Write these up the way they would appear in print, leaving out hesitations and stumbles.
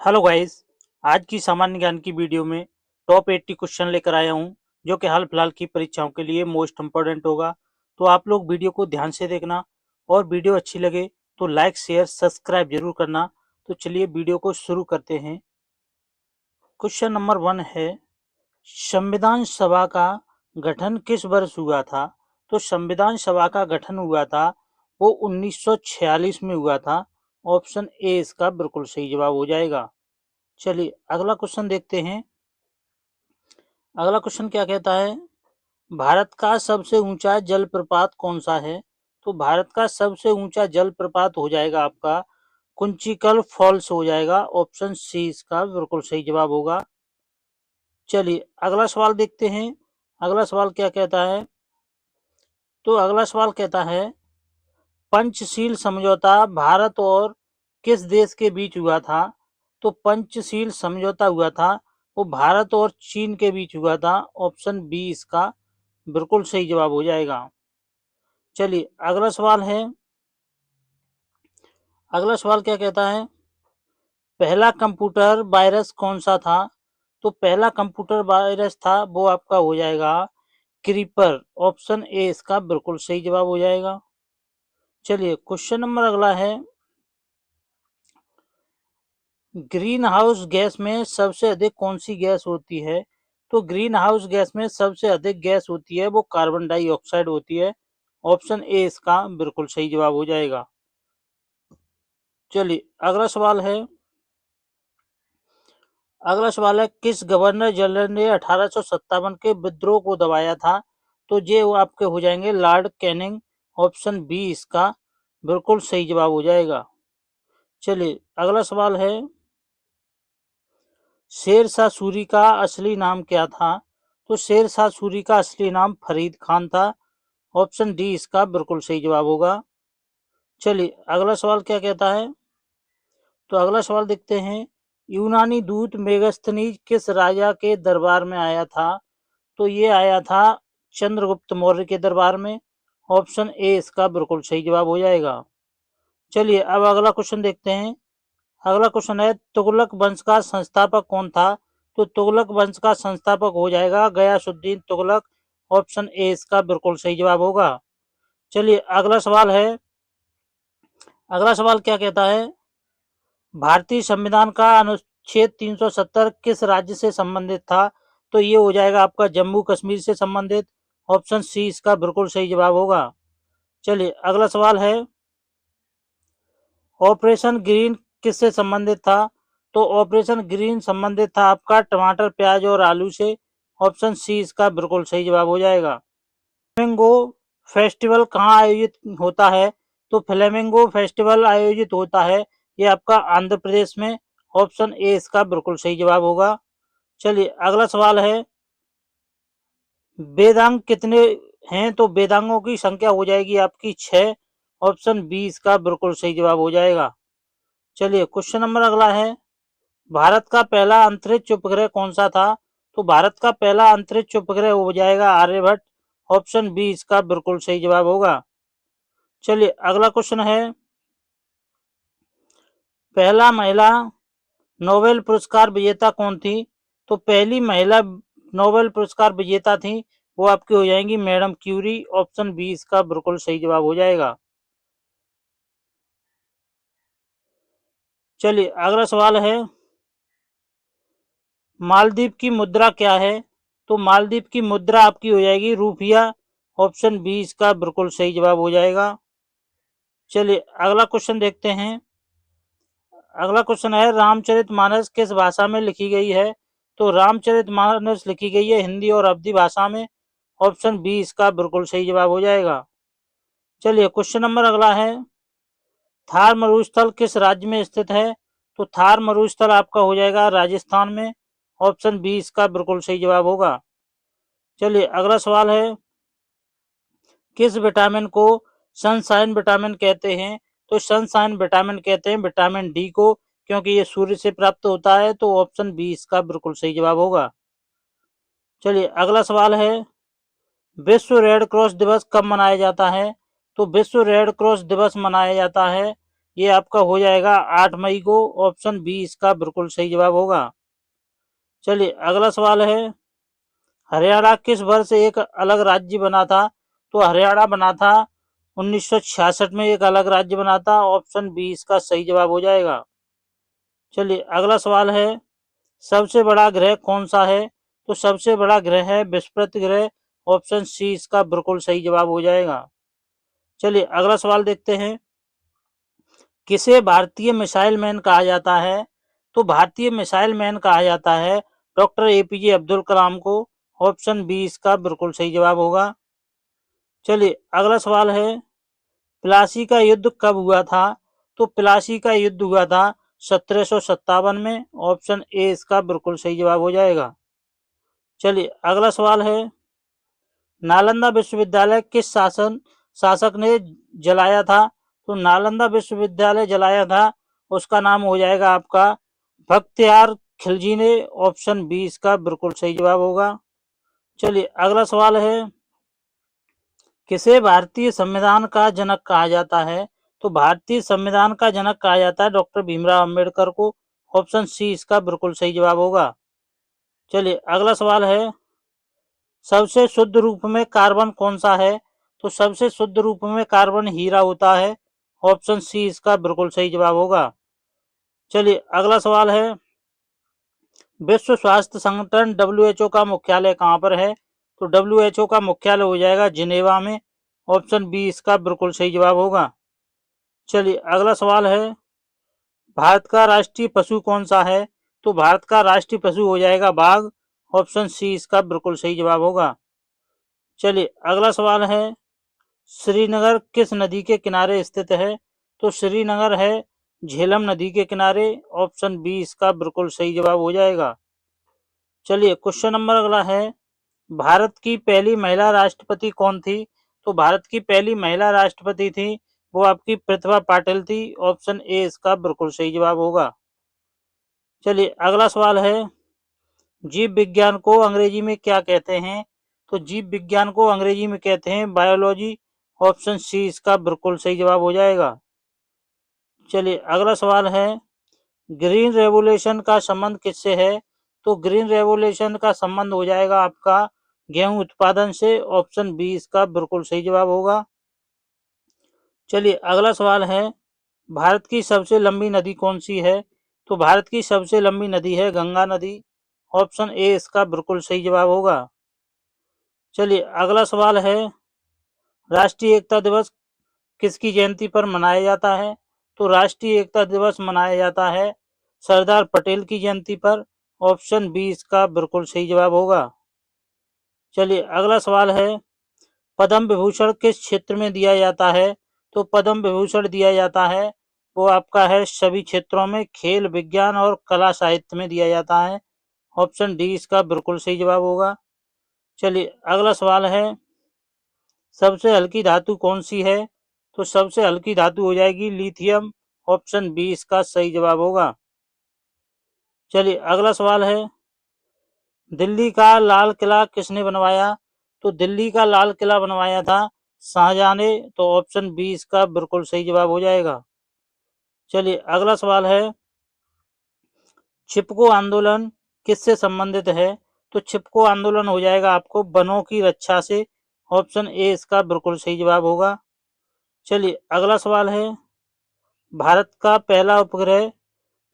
Hello guys. आज की सामान्य ज्ञान की वीडियो में टॉप 80 क्वेश्चन लेकर आया हूं जो कि हाल फिलहाल की परीक्षाओं के लिए मोस्ट इम्पोर्टेंट होगा। तो आप लोग वीडियो को ध्यान से देखना और वीडियो अच्छी लगे तो लाइक शेयर सब्सक्राइब जरूर करना। तो चलिए वीडियो को शुरू करते हैं। क्वेश्चन नंबर 1 है, संविधान सभा का गठन किस वर्ष हुआ था? तो संविधान सभा का गठन हुआ था वो 1946 में हुआ था। ऑप्शन ए इसका बिल्कुल सही जवाब हो जाएगा। चलिए अगला क्वेश्चन देखते हैं। अगला क्वेश्चन क्या कहता है, भारत का सबसे ऊंचा जलप्रपात कौन सा है? तो भारत का सबसे ऊंचा जलप्रपात हो जाएगा आपका कुंचिकल फॉल्स हो जाएगा। ऑप्शन सी इसका बिल्कुल सही जवाब होगा। चलिए अगला सवाल देखते हैं। अगला सवाल क्या कहता है, तो अगला सवाल कहता है, पंचशील समझौता भारत और किस देश के बीच हुआ था? तो पंचशील समझौता हुआ था वो भारत और चीन के बीच हुआ था। ऑप्शन बी इसका बिल्कुल सही जवाब हो जाएगा। चलिए अगला सवाल है। अगला सवाल क्या कहता है, पहला कंप्यूटर वायरस कौन सा था? तो पहला कंप्यूटर वायरस था वो आपका हो जाएगा क्रीपर। ऑप्शन ए इसका बिल्कुल सही जवाब हो जाएगा। चलिए क्वेश्चन नंबर अगला है, ग्रीन हाउस गैस में सबसे अधिक कौन सी गैस होती है? तो ग्रीन हाउस गैस में सबसे अधिक गैस होती है वो कार्बन डाइऑक्साइड होती है। ऑप्शन ए इसका बिल्कुल सही जवाब हो जाएगा। चलिए अगला सवाल है। अगला सवाल है, किस गवर्नर जनरल ने 1857 के विद्रोह को दबाया था? तो ये वो आपके हो जाएंगे लॉर्ड कैनिंग। ऑप्शन बी इसका बिल्कुल सही जवाब हो जाएगा। चलिए अगला सवाल है, शेर शाह सूरी का असली नाम क्या था? तो शेर शाह सूरी का असली नाम फरीद खान था। ऑप्शन डी इसका बिल्कुल सही जवाब होगा। चलिए अगला सवाल क्या कहता है, तो अगला सवाल देखते हैं, यूनानी दूत मेगस्थनीज किस राजा के दरबार में आया था? तो ये आया था चंद्रगुप्त मौर्य के दरबार में। ऑप्शन ए इसका बिल्कुल सही जवाब हो जाएगा। चलिए अब अगला क्वेश्चन देखते हैं। अगला क्वेश्चन है, तुगलक वंश का संस्थापक कौन था? तो तुगलक वंश का संस्थापक हो जाएगा गयासुद्दीन तुगलक। ऑप्शन ए इसका बिल्कुल सही जवाब होगा। चलिए अगला सवाल है। अगला सवाल क्या कहता है, भारतीय संविधान का अनुच्छेद 370 किस राज्य से संबंधित था? तो ये हो जाएगा आपका जम्मू कश्मीर से संबंधित। ऑप्शन सी इसका बिल्कुल सही जवाब होगा। चलिए अगला सवाल है, ऑपरेशन ग्रीन किससे संबंधित था? तो ऑपरेशन ग्रीन संबंधित था आपका टमाटर प्याज और आलू से। ऑप्शन सी इसका बिल्कुल सही जवाब हो जाएगा। फ्लेमिंगो फेस्टिवल कहाँ आयोजित होता है? तो फ्लेमिंगो फेस्टिवल आयोजित होता है ये आपका आंध्र प्रदेश में। ऑप्शन ए इसका बिल्कुल सही जवाब होगा। चलिए अगला सवाल है, वेदांग कितने हैं? तो वेदांगों की संख्या हो जाएगी आपकी 6। ऑप्शन बी इसका बिल्कुल सही जवाब हो जाएगा। चलिए क्वेश्चन नंबर अगला है, भारत का पहला अंतरिक्ष उपग्रह कौन सा था? तो भारत का पहला अंतरिक्ष उपग्रह हो जाएगा आर्यभट्ट। ऑप्शन बी इसका बिल्कुल सही जवाब होगा। चलिए अगला क्वेश्चन है, पहला महिला नोबेल पुरस्कार विजेता कौन थी? तो पहली महिला नोबेल पुरस्कार विजेता थी वो आपकी हो जाएंगी मैडम क्यूरी। ऑप्शन बी इसका बिल्कुल सही जवाब हो जाएगा। चलिए अगला सवाल है, मालदीव की मुद्रा क्या है? तो मालदीव की मुद्रा आपकी हो जाएगी रूपिया। ऑप्शन बी इसका बिल्कुल सही जवाब हो जाएगा। चलिए अगला क्वेश्चन देखते हैं। अगला क्वेश्चन है, रामचरितमानस किस भाषा में लिखी गई है? तो रामचरितमानस लिखी गई है हिंदी और अवधी भाषा में। ऑप्शन बी इसका बिल्कुल सही जवाब हो जाएगा। चलिए क्वेश्चन नंबर अगला है, थार मरुस्थल किस राज्य में स्थित है? तो थार मरुस्थल आपका हो जाएगा राजस्थान में। ऑप्शन बी इसका बिल्कुल सही जवाब होगा। चलिए अगला सवाल है, किस विटामिन को सनशाइन विटामिन कहते हैं? तो सनशाइन विटामिन कहते हैं विटामिन डी को, क्योंकि ये सूर्य से प्राप्त होता है। तो ऑप्शन बी इसका बिल्कुल सही जवाब होगा। चलिए अगला सवाल है, विश्व रेड क्रॉस दिवस कब मनाया जाता है? तो विश्व रेड क्रॉस दिवस मनाया जाता है ये आपका हो जाएगा 8 मई को। ऑप्शन बी इसका बिल्कुल सही जवाब होगा। चलिए अगला सवाल है, हरियाणा किस वर्ष एक अलग राज्य बना था? तो हरियाणा बना था 1966 में, एक अलग राज्य बना था। ऑप्शन बी इसका सही जवाब हो जाएगा। चलिए अगला सवाल है, सबसे बड़ा ग्रह कौन सा है? तो सबसे बड़ा ग्रह है बृहस्पति ग्रह। ऑप्शन सी इसका बिल्कुल सही जवाब हो जाएगा। चलिए अगला सवाल देखते हैं, किसे भारतीय मिसाइल मैन कहा जाता है? तो भारतीय मिसाइल मैन कहा जाता है डॉक्टर एपीजे अब्दुल कलाम को। ऑप्शन बी इसका बिल्कुल सही जवाब होगा। चलिए अगला सवाल है, प्लासी का युद्ध कब हुआ था? तो प्लासी का युद्ध हुआ था 1757 में। ऑप्शन ए इसका बिल्कुल सही जवाब हो जाएगा। चलिए अगला सवाल है, नालंदा विश्वविद्यालय किस शासक ने जलाया था? तो नालंदा विश्वविद्यालय जलाया था, उसका नाम हो जाएगा आपका बख्तियार खिलजी ने। ऑप्शन बी इसका बिल्कुल सही जवाब होगा। चलिए अगला सवाल है, किसे भारतीय संविधान का जनक कहा जाता है? तो भारतीय संविधान का जनक कहा जाता है डॉक्टर भीमराव अंबेडकर को। ऑप्शन सी इसका बिल्कुल सही जवाब होगा। चलिए अगला सवाल है, सबसे शुद्ध रूप में कार्बन कौन सा है? तो सबसे शुद्ध रूप में कार्बन हीरा होता है। ऑप्शन सी इसका बिल्कुल सही जवाब होगा। चलिए अगला सवाल है, विश्व स्वास्थ्य संगठन WHO का मुख्यालय कहाँ पर है? तो WHO का मुख्यालय हो जाएगा जिनेवा में। ऑप्शन बी इसका बिल्कुल सही जवाब होगा। चलिए अगला सवाल है, भारत का राष्ट्रीय पशु कौन सा है? तो भारत का राष्ट्रीय पशु हो जाएगा बाघ। ऑप्शन सी इसका बिल्कुल सही जवाब होगा। चलिए अगला सवाल है, श्रीनगर किस नदी के किनारे स्थित है? तो श्रीनगर है झेलम नदी के किनारे। ऑप्शन बी इसका बिल्कुल सही जवाब हो जाएगा। चलिए क्वेश्चन नंबर अगला है, भारत की पहली महिला राष्ट्रपति कौन थी? तो भारत की पहली महिला राष्ट्रपति थी वो आपकी प्रतिभा पाटिल थी। ऑप्शन ए इसका बिल्कुल सही जवाब होगा। चलिए अगला सवाल है, जीव विज्ञान को अंग्रेजी में क्या कहते हैं? तो जीव विज्ञान को अंग्रेजी में कहते हैं बायोलॉजी। ऑप्शन सी इसका बिल्कुल सही जवाब हो जाएगा। चलिए अगला सवाल है, ग्रीन रेवोल्यूशन का संबंध किससे है? तो ग्रीन रेवोल्यूशन का संबंध हो जाएगा आपका गेहूं उत्पादन से। ऑप्शन बी इसका बिल्कुल सही जवाब होगा। चलिए अगला सवाल है, भारत की सबसे लंबी नदी कौन सी है? तो भारत की सबसे लंबी नदी है गंगा नदी। ऑप्शन ए इसका बिल्कुल सही जवाब होगा। चलिए अगला सवाल है, राष्ट्रीय एकता दिवस किसकी जयंती पर मनाया जाता है? तो राष्ट्रीय एकता दिवस मनाया जाता है सरदार पटेल की जयंती पर। ऑप्शन बी इसका बिल्कुल सही जवाब होगा। चलिए अगला सवाल है, पद्म विभूषण किस क्षेत्र में दिया जाता है? तो पद्म विभूषण दिया जाता है वो आपका है सभी क्षेत्रों में, खेल विज्ञान और कला साहित्य में दिया जाता है। ऑप्शन डी इसका बिल्कुल सही जवाब होगा। चलिए अगला सवाल है, सबसे हल्की धातु कौन सी है? तो सबसे हल्की धातु हो जाएगी लिथियम। ऑप्शन बी इसका सही जवाब होगा। चलिए अगला सवाल है, दिल्ली का लाल किला किसने बनवाया? तो दिल्ली का लाल किला बनवाया था शाहजहां ने। तो ऑप्शन बी इसका बिल्कुल सही जवाब हो जाएगा। चलिए अगला सवाल है, चिपको आंदोलन किससे संबंधित है? तो चिपको आंदोलन हो जाएगा आपको वनों की रक्षा से। ऑप्शन ए इसका बिल्कुल सही जवाब होगा। चलिए अगला सवाल है, भारत का पहला उपग्रह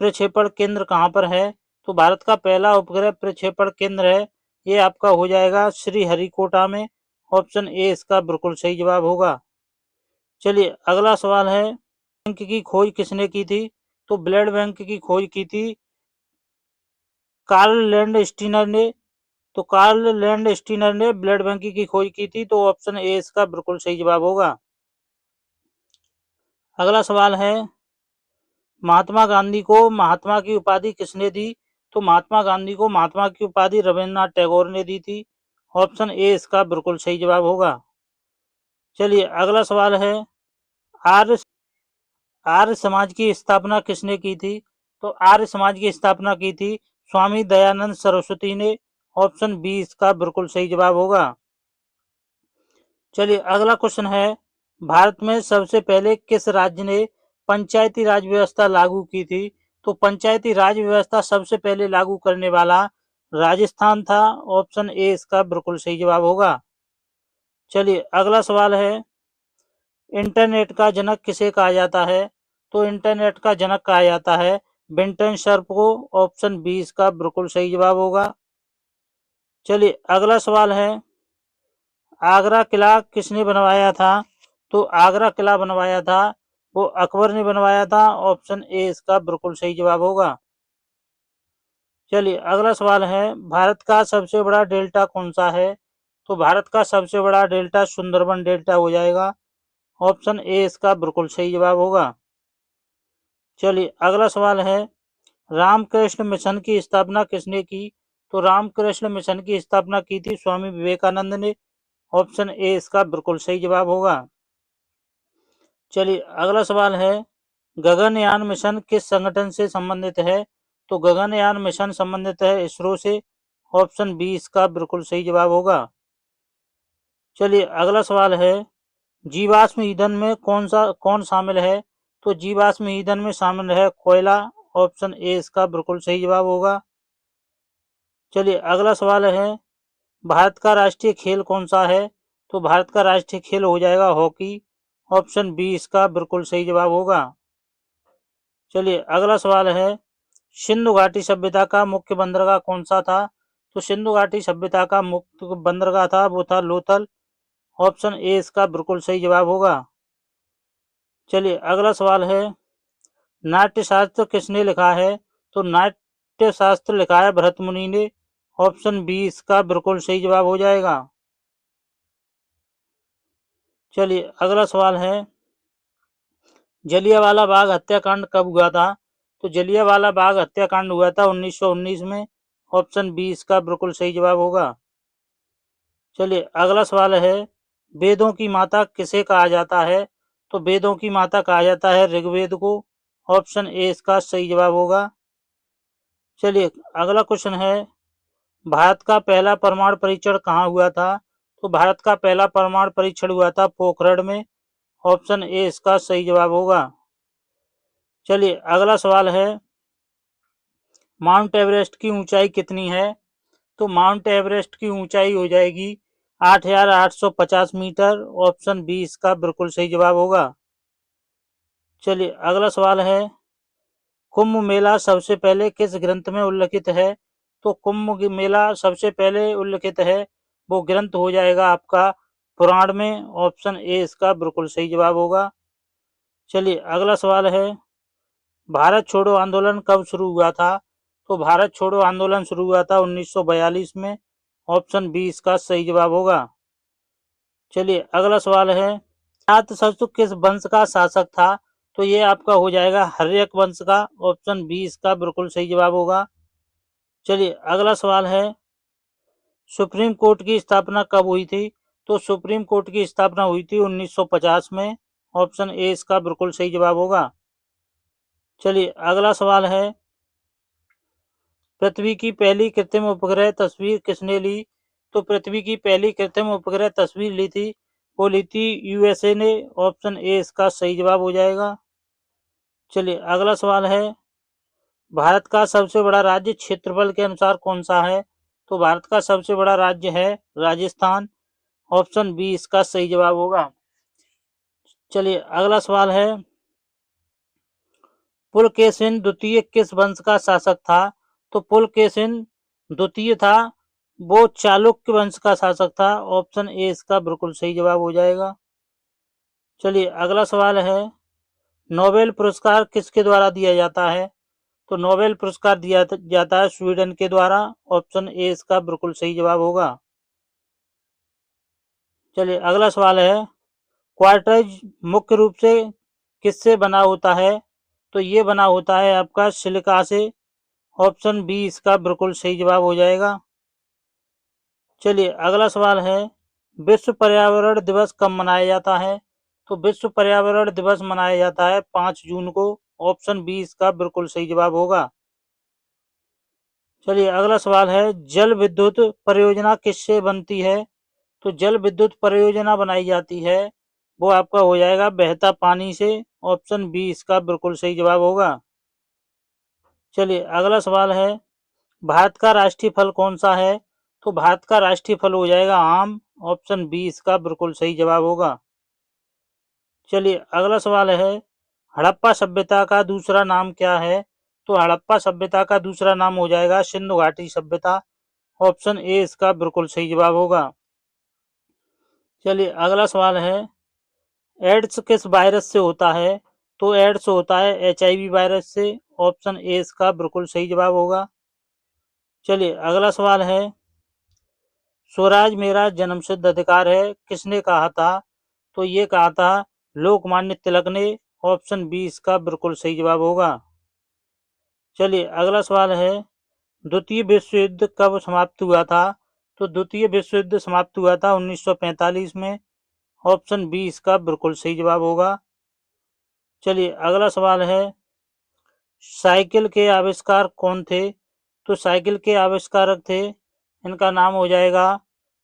प्रक्षेपण केंद्र कहाँ पर है? तो भारत का पहला उपग्रह प्रक्षेपण केंद्र है ये आपका हो जाएगा श्री हरिकोटा में। ऑप्शन ए इसका बिल्कुल सही जवाब होगा। चलिए अगला सवाल है, बैंक की खोज किसने की थी? तो ब्लड बैंक की खोज की थी कार्ल लैंड स्टीनर ने। तो कार्ल लैंड स्टीनर ने ब्लड बैंक की खोज की थी। तो ऑप्शन ए इसका बिल्कुल सही जवाब होगा। अगला सवाल है, महात्मा गांधी को महात्मा की उपाधि किसने दी? तो महात्मा गांधी को महात्मा की उपाधि रविन्द्रनाथ टैगोर ने दी थी। ऑप्शन ए इसका बिल्कुल सही जवाब होगा। चलिए अगला सवाल है, आर्य आर्य समाज की स्थापना किसने की थी? तो आर्य समाज की स्थापना की थी स्वामी दयानंद सरस्वती ने। ऑप्शन बी इसका बिल्कुल सही जवाब होगा। चलिए अगला क्वेश्चन है, भारत में सबसे पहले किस राज्य ने पंचायती राज व्यवस्था लागू की थी? तो पंचायती राज व्यवस्था सबसे पहले लागू करने वाला राजस्थान था। ऑप्शन ए इसका बिल्कुल सही जवाब होगा। चलिए अगला सवाल है, इंटरनेट का जनक किसे कहा जाता है? तो इंटरनेट का जनक कहा जाता है विंटन सर्प को। ऑप्शन बी इसका बिल्कुल सही जवाब होगा। चलिए अगला सवाल है, आगरा किला किसने बनवाया था? तो आगरा किला बनवाया था वो अकबर ने बनवाया था। ऑप्शन ए इसका बिल्कुल सही जवाब होगा। चलिए अगला सवाल है, भारत का सबसे बड़ा डेल्टा कौन सा है? तो भारत का सबसे बड़ा डेल्टा सुंदरबन डेल्टा हो जाएगा। ऑप्शन ए इसका बिल्कुल सही जवाब होगा। चलिए अगला सवाल है, रामकृष्ण मिशन की स्थापना किसने की? तो रामकृष्ण मिशन की स्थापना की थी स्वामी विवेकानंद ने। ऑप्शन ए इसका बिल्कुल सही जवाब होगा। चलिए अगला सवाल है, गगनयान मिशन किस संगठन से संबंधित है? तो गगनयान मिशन संबंधित है इसरो से। ऑप्शन बी इसका बिल्कुल सही जवाब होगा। चलिए अगला सवाल है, जीवाश्म ईंधन में कौन शामिल है? तो जीवाश्म ईंधन में शामिल है कोयला। ऑप्शन ए इसका बिल्कुल सही जवाब होगा। चलिए अगला सवाल है, भारत का राष्ट्रीय खेल कौन सा है? तो भारत का राष्ट्रीय खेल हो जाएगा हॉकी। ऑप्शन बी इसका बिल्कुल सही जवाब होगा। चलिए अगला सवाल है, सिंधु घाटी सभ्यता का मुख्य बंदरगाह कौन सा था? तो सिंधु घाटी सभ्यता का मुख्य बंदरगाह था वो था लोथल। ऑप्शन ए इसका बिल्कुल सही जवाब होगा। चलिए अगला सवाल है, नाट्य शास्त्र किसने लिखा है? तो नाट्य शास्त्र लिखा है भरत मुनि ने। ऑप्शन बी इसका बिल्कुल सही जवाब हो जाएगा। चलिए अगला सवाल है, जलियांवाला बाग हत्याकांड कब हुआ था? तो जलियांवाला बाग हत्याकांड हुआ था 1919 में। ऑप्शन बी इसका बिल्कुल सही जवाब होगा। चलिए अगला सवाल है, वेदों की माता किसे कहा जाता है? तो वेदों की माता कहा जाता है ऋग्वेद को। ऑप्शन ए इसका सही जवाब होगा। चलिए अगला क्वेश्चन है, भारत का पहला परमाणु परीक्षण कहाँ हुआ था? तो भारत का पहला परमाणु परीक्षण हुआ था पोखरण में। ऑप्शन ए इसका सही जवाब होगा। चलिए अगला सवाल है, माउंट एवरेस्ट की ऊंचाई कितनी है? तो माउंट एवरेस्ट की ऊंचाई हो जाएगी 8,850 मीटर। ऑप्शन बी इसका बिल्कुल सही जवाब होगा। चलिए अगला सवाल है, कुंभ मेला सबसे पहले किस ग्रंथ में उल्लिखित है? तो कुंभ मेला सबसे पहले उल्लिखित है वो ग्रंथ हो जाएगा आपका पुराण में। ऑप्शन ए इसका बिल्कुल सही जवाब होगा। चलिए अगला सवाल है, भारत छोड़ो आंदोलन कब शुरू हुआ था? तो भारत छोड़ो आंदोलन शुरू हुआ था 1942 में। ऑप्शन बी इसका सही जवाब होगा। चलिए अगला सवाल है, अजातशत्रु किस वंश का शासक था? तो ये आपका हो जाएगा हर्यक वंश का। ऑप्शन बी इसका बिल्कुल सही जवाब होगा। चलिए अगला सवाल है, सुप्रीम कोर्ट की स्थापना कब हुई थी? तो सुप्रीम कोर्ट की स्थापना हुई थी 1950 में। ऑप्शन ए इसका बिल्कुल सही जवाब होगा। चलिए अगला सवाल है, पृथ्वी की पहली कृत्रिम उपग्रह तस्वीर किसने ली? तो पृथ्वी की पहली कृत्रिम उपग्रह तस्वीर ली थी वो ली थी यूएसए ने। ऑप्शन ए इसका सही जवाब हो जाएगा। चलिए अगला सवाल है, भारत का सबसे बड़ा राज्य क्षेत्रफल के अनुसार कौन सा है? तो भारत का सबसे बड़ा राज्य है राजस्थान। ऑप्शन बी इसका सही जवाब होगा। चलिए अगला सवाल है, पुलकेशिन द्वितीय किस वंश का शासक था? तो पुलकेशिन द्वितीय था वो चालुक्य वंश का शासक था। ऑप्शन ए इसका बिल्कुल सही जवाब हो जाएगा। चलिए अगला सवाल है, नोबेल पुरस्कार किसके द्वारा दिया जाता है? तो नोबेल पुरस्कार दिया जाता है स्वीडन के द्वारा। ऑप्शन ए इसका बिल्कुल सही जवाब होगा। चलिए अगला सवाल है, क्वार्टज मुख्य रूप से किससे बना होता है? तो ये बना होता है आपका सिलिका से। ऑप्शन बी इसका बिल्कुल सही जवाब हो जाएगा। चलिए अगला सवाल है, विश्व पर्यावरण दिवस कब मनाया जाता है? तो विश्व पर्यावरण दिवस मनाया जाता है 5 जून को। ऑप्शन बी इसका बिल्कुल सही जवाब होगा। चलिए अगला सवाल है, जल विद्युत परियोजना किससे बनती है? तो जल विद्युत परियोजना बनाई जाती है वो आपका हो जाएगा बहता पानी से। ऑप्शन बी इसका बिल्कुल सही जवाब होगा। चलिए अगला सवाल है, भारत का राष्ट्रीय फल कौन सा है? तो भारत का राष्ट्रीय फल हो जाएगा आम, ऑप्शन बी इसका बिल्कुल सही जवाब होगा। चलिए अगला सवाल है, हड़प्पा सभ्यता का दूसरा नाम क्या है? तो हड़प्पा सभ्यता का दूसरा नाम हो जाएगा सिंधु घाटी सभ्यता, ऑप्शन ए इसका बिल्कुल सही जवाब होगा। चलिए अगला सवाल है, एड्स किस वायरस से होता है? तो एड्स होता है HIV वायरस से, ऑप्शन ए इसका बिल्कुल सही जवाब होगा। चलिए अगला सवाल है, स्वराज मेरा जन्मसिद्ध अधिकार है किसने कहा था? तो ये कहा था लोकमान्य तिलक ने, ऑप्शन बी इसका बिल्कुल सही जवाब होगा। चलिए अगला सवाल है, द्वितीय विश्व युद्ध कब समाप्त हुआ था? तो द्वितीय विश्व युद्ध समाप्त हुआ था 1945 में, ऑप्शन बी इसका बिल्कुल सही जवाब होगा। चलिए अगला सवाल है, साइकिल के आविष्कार कौन थे? तो साइकिल के आविष्कारक थे, इनका नाम हो जाएगा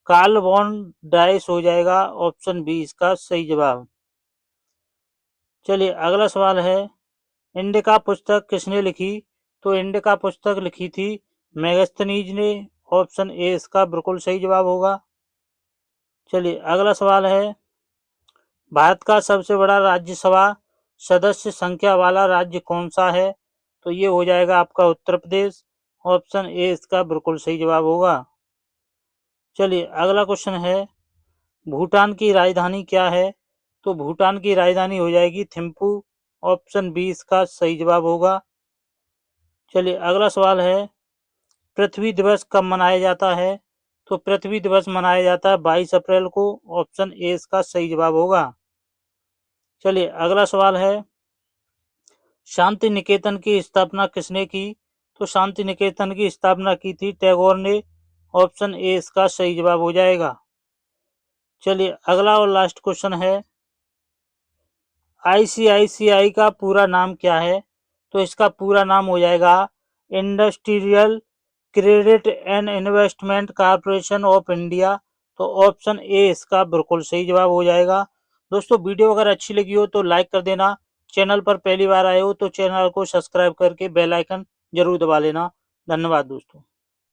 कार्ल वॉन डाइस हो जाएगा, ऑप्शन बी इसका सही जवाब। चलिए अगला सवाल है, इंडिका पुस्तक किसने लिखी? तो इंडिका पुस्तक लिखी थी मेगास्थनीज ने, ऑप्शन ए इसका बिल्कुल सही जवाब होगा। चलिए अगला सवाल है, भारत का सबसे बड़ा राज्यसभा सदस्य संख्या वाला राज्य कौन सा है? तो ये हो जाएगा आपका उत्तर प्रदेश, ऑप्शन ए इसका बिल्कुल सही जवाब होगा। चलिए अगला क्वेश्चन है, भूटान की राजधानी क्या है? तो भूटान की राजधानी हो जाएगी थिम्पू, ऑप्शन बी इसका सही जवाब होगा। चलिए अगला सवाल है, पृथ्वी दिवस कब मनाया जाता है? तो पृथ्वी दिवस मनाया जाता है 22 अप्रैल को, ऑप्शन ए इसका सही जवाब होगा। चलिए अगला सवाल है, शांति निकेतन की स्थापना किसने की? तो शांति निकेतन की स्थापना की थी टैगोर ने, ऑप्शन ए इसका सही जवाब हो जाएगा। चलिए अगला और लास्ट क्वेश्चन है, ICICI का पूरा नाम क्या है? तो इसका पूरा नाम हो जाएगा industrial credit and investment corporation of India, तो ऑप्शन ए इसका बिल्कुल सही जवाब हो जाएगा। दोस्तों वीडियो अगर अच्छी लगी हो तो लाइक कर देना, चैनल पर पहली बार आए हो तो चैनल को सब्सक्राइब करके बेल आइकन जरूर दबा लेना। धन्यवाद दोस्तों।